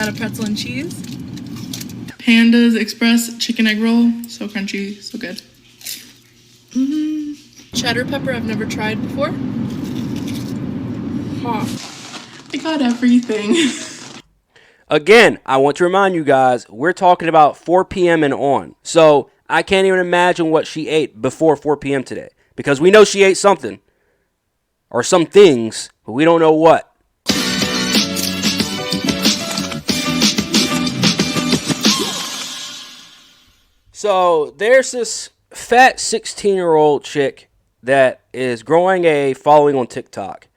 Got a pretzel and cheese. Panda's Express chicken egg roll. So crunchy, so good. Cheddar pepper I've never tried before. I got everything. Again, I want to remind you guys, we're talking about 4 p.m. and on. So I can't even imagine what she ate before 4 p.m. today. Because we know she ate something. Or some things, but we don't know what. So there's this fat 16-year-old chick that is growing a following on TikTok.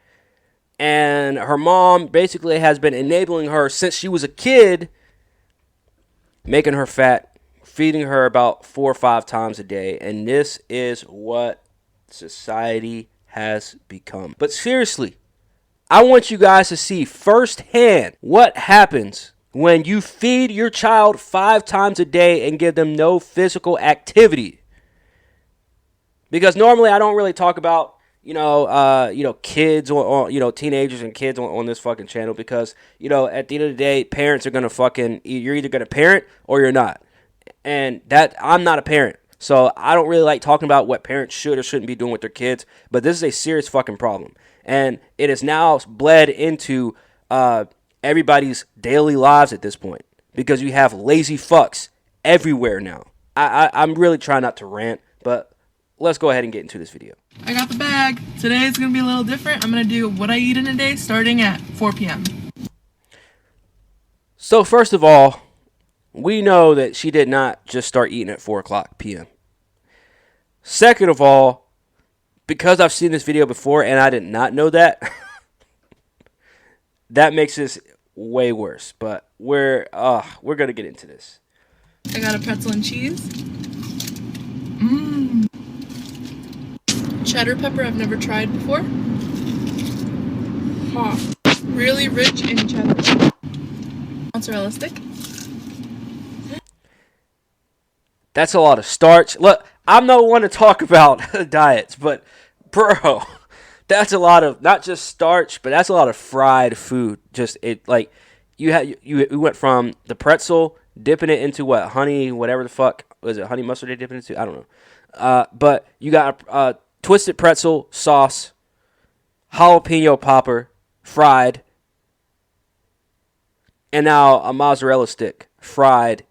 And her mom basically has been enabling her since she was a kid, making her fat, feeding her about 4 or 5 times a day. And this is what society has become. But seriously, I want you guys to see firsthand what happens when you feed your child 5 times a day and give them no physical activity. Because normally I don't really talk about, kids or teenagers and kids on this fucking channel because, at the end of the day, parents are going to you're either going to parent or you're not. And that I'm not a parent. So I don't really like talking about what parents should or shouldn't be doing with their kids. But this is a serious fucking problem. And it has now bled into everybody's daily lives at this point. Because you have lazy fucks everywhere now. I'm really trying not to rant, but let's go ahead and get into this video. I got the bag. Today is going to be a little different. I'm going to do what I eat in a day starting at 4 p.m. So first of all, we know that she did not just start eating at 4 o'clock p.m. Second of all, because I've seen this video before and I did not know that, that makes this way worse. But we're going to get into this. I got a pretzel and cheese. Cheddar pepper I've never tried before. Really rich in cheddar. Mozzarella stick. That's a lot of starch. Look, I'm not one to talk about diets, but bro, that's a lot of not just starch, but that's a lot of fried food. Just you went from the pretzel, dipping it into what, honey, whatever the fuck was it, honey mustard they dipping it into? I don't know. But you got a twisted pretzel sauce, jalapeno popper, fried, and now a mozzarella stick, fried,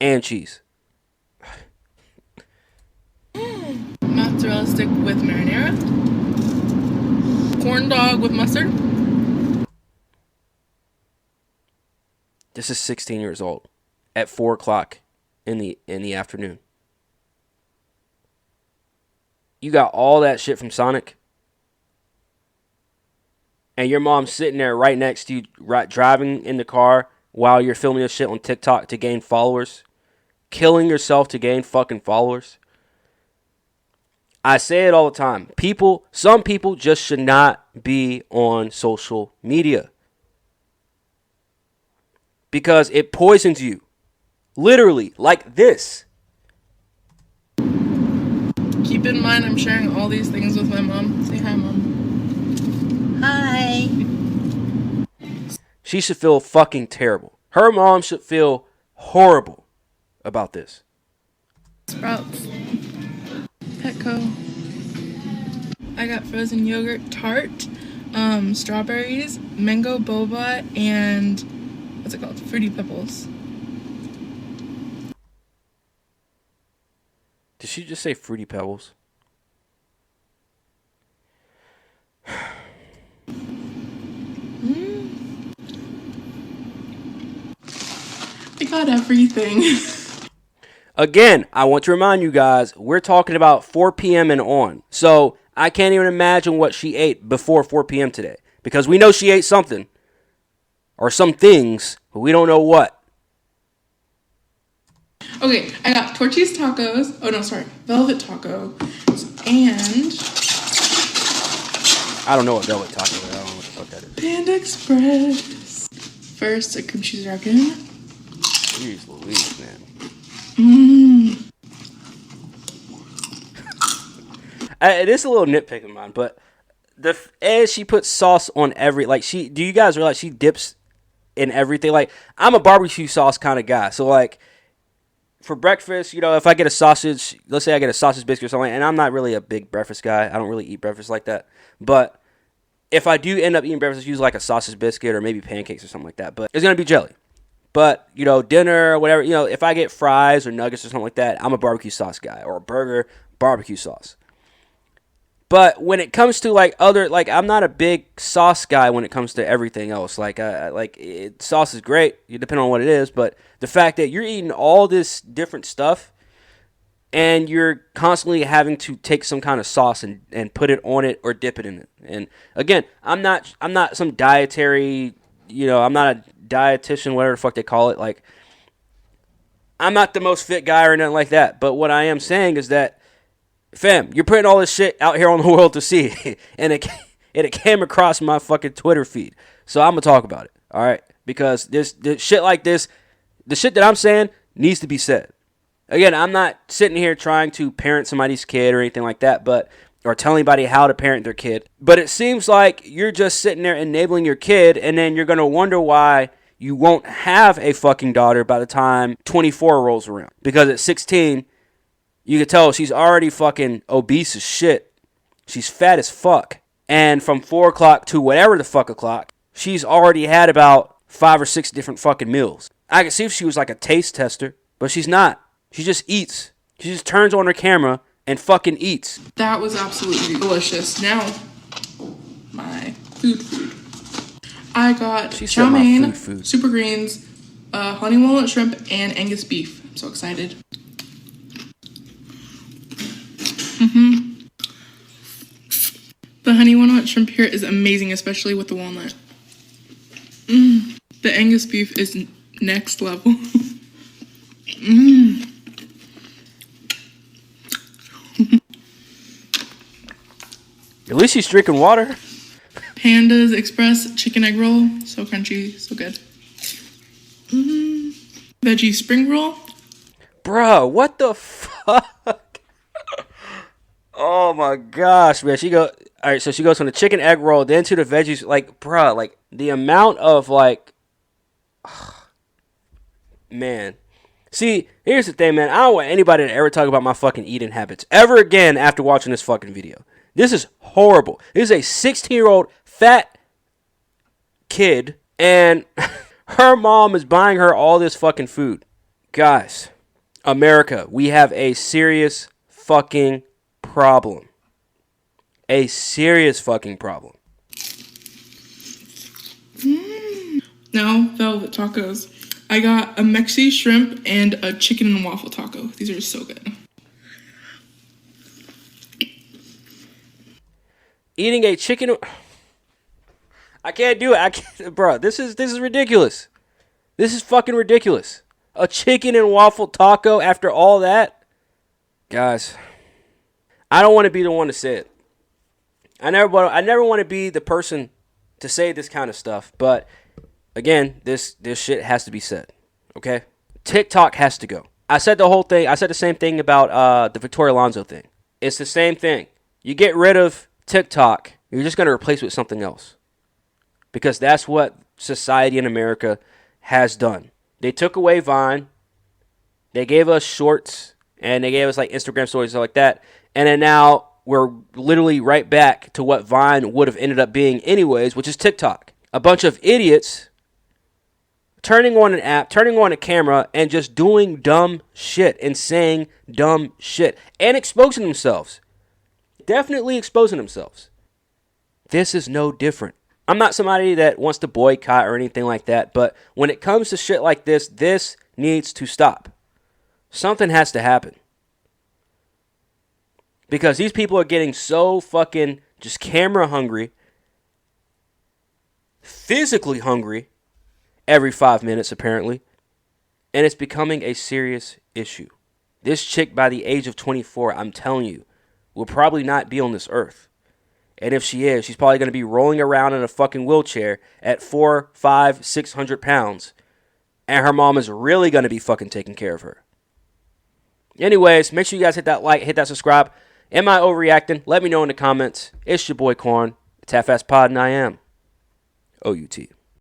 and cheese. Mozzarella stick with marinara. Corn dog with mustard. This is 16 years old at 4 o'clock in the afternoon. You got all that shit from Sonic, and your mom's sitting there right next to you, driving in the car while you're filming this shit on TikTok to gain followers, killing yourself to gain fucking followers. I say it all the time. Some people just should not be on social media because it poisons you, literally, like this. Keep in mind, I'm sharing all these things with my mom. Say hi, Mom. Hi. She should feel fucking terrible. Her mom should feel horrible about this. Sprouts. Petco. I got frozen yogurt tart, strawberries, mango boba, and what's it called? Fruity Pebbles. Did she just say Fruity Pebbles? I got everything. Again, I want to remind you guys, we're talking about 4 p.m. and on. So I can't even imagine what she ate before 4 p.m. today. Because we know she ate something. Or some things, but we don't know what. Okay, I got Torchy's tacos. Oh, no, sorry. Velvet taco. And I don't know what velvet taco is. I don't know what the fuck that is. Panda Express. First, a cream cheese raccoon. Jeez Louise, man. It is a little nitpick of mine, but as she puts sauce on every, do you guys realize she dips in everything. Like, I'm a barbecue sauce kind of guy. So, like, for breakfast, you know, if I get a sausage, let's say I get a sausage biscuit or something, and I'm not really a big breakfast guy. I don't really eat breakfast like that. But if I do end up eating breakfast, use like a sausage biscuit or maybe pancakes or something like that. But it's going to be jelly. But, you know, dinner or whatever, you know, if I get fries or nuggets or something like that, I'm a barbecue sauce guy. Or a burger, barbecue sauce. But when it comes to, like, other, like, I'm not a big sauce guy when it comes to everything else. Sauce is great, depending on what it is. But the fact that you're eating all this different stuff and you're constantly having to take some kind of sauce and put it on it or dip it in it. And, again, I'm not some dietary, you know, I'm not a dietitian, whatever the fuck they call it. Like, I'm not the most fit guy or nothing like that. But what I am saying is that, fam, you're putting all this shit out here on the world to see, and it came across my fucking Twitter feed. So I'm gonna talk about it, all right? Because this shit like this, the shit that I'm saying needs to be said. Again, I'm not sitting here trying to parent somebody's kid or anything like that, or tell anybody how to parent their kid. But it seems like you're just sitting there enabling your kid, and then you're gonna wonder why you won't have a fucking daughter by the time 24 rolls around. Because at 16. You can tell she's already fucking obese as shit. She's fat as fuck. And from 4 o'clock to whatever the fuck o'clock, she's already had about 5 or 6 different fucking meals. I could see if she was like a taste tester, but she's not. She just eats. She just turns on her camera and fucking eats. That was absolutely delicious. Now, my food. I got chow mein, super greens, honey walnut shrimp, and Angus beef. I'm so excited. The honey walnut shrimp here is amazing, especially with the walnut. The Angus beef is next level. At least she's drinking water. Panda's Express chicken egg roll. So crunchy, so good. Veggie spring roll. Bro, what the fuck? Oh my gosh, man. Alright, so she goes from the chicken egg roll, then to the veggies. Like, bruh, like, the amount of, like, man. See, here's the thing, man. I don't want anybody to ever talk about my fucking eating habits ever again after watching this fucking video. This is horrible. This is a 16-year-old fat kid, and her mom is buying her all this fucking food. Guys, America, we have a serious fucking problem. A serious fucking problem. Now, velvet tacos. I got a Mexi shrimp and a chicken and waffle taco. These are so good. Eating a chicken... I can't do it. Bro, this is ridiculous. This is fucking ridiculous. A chicken and waffle taco after all that? Guys, I don't want to be the one to say it. I never want to be the person to say this kind of stuff, but again, this shit has to be said, okay? TikTok has to go. I said the same thing about the Victoria Alonso thing. It's the same thing. You get rid of TikTok, you're just going to replace it with something else. Because that's what society in America has done. They took away Vine, they gave us shorts, and they gave us like Instagram stories and stuff like that, and then now we're literally right back to what Vine would have ended up being anyways, which is TikTok. A bunch of idiots turning on an app, turning on a camera, and just doing dumb shit and saying dumb shit and exposing themselves. Definitely exposing themselves. This is no different. I'm not somebody that wants to boycott or anything like that, but when it comes to shit like this needs to stop. Something has to happen. Because these people are getting so fucking just camera hungry, physically hungry, every 5 minutes apparently, and it's becoming a serious issue. This chick by the age of 24, I'm telling you, will probably not be on this earth. And if she is, she's probably going to be rolling around in a fucking wheelchair at 400, 500, 600 pounds. And her mom is really going to be fucking taking care of her. Anyways, make sure you guys hit that like, hit that subscribe. Am I overreacting? Let me know in the comments. It's your boy Corn. It's Half-Ass Pod, and I am OUT.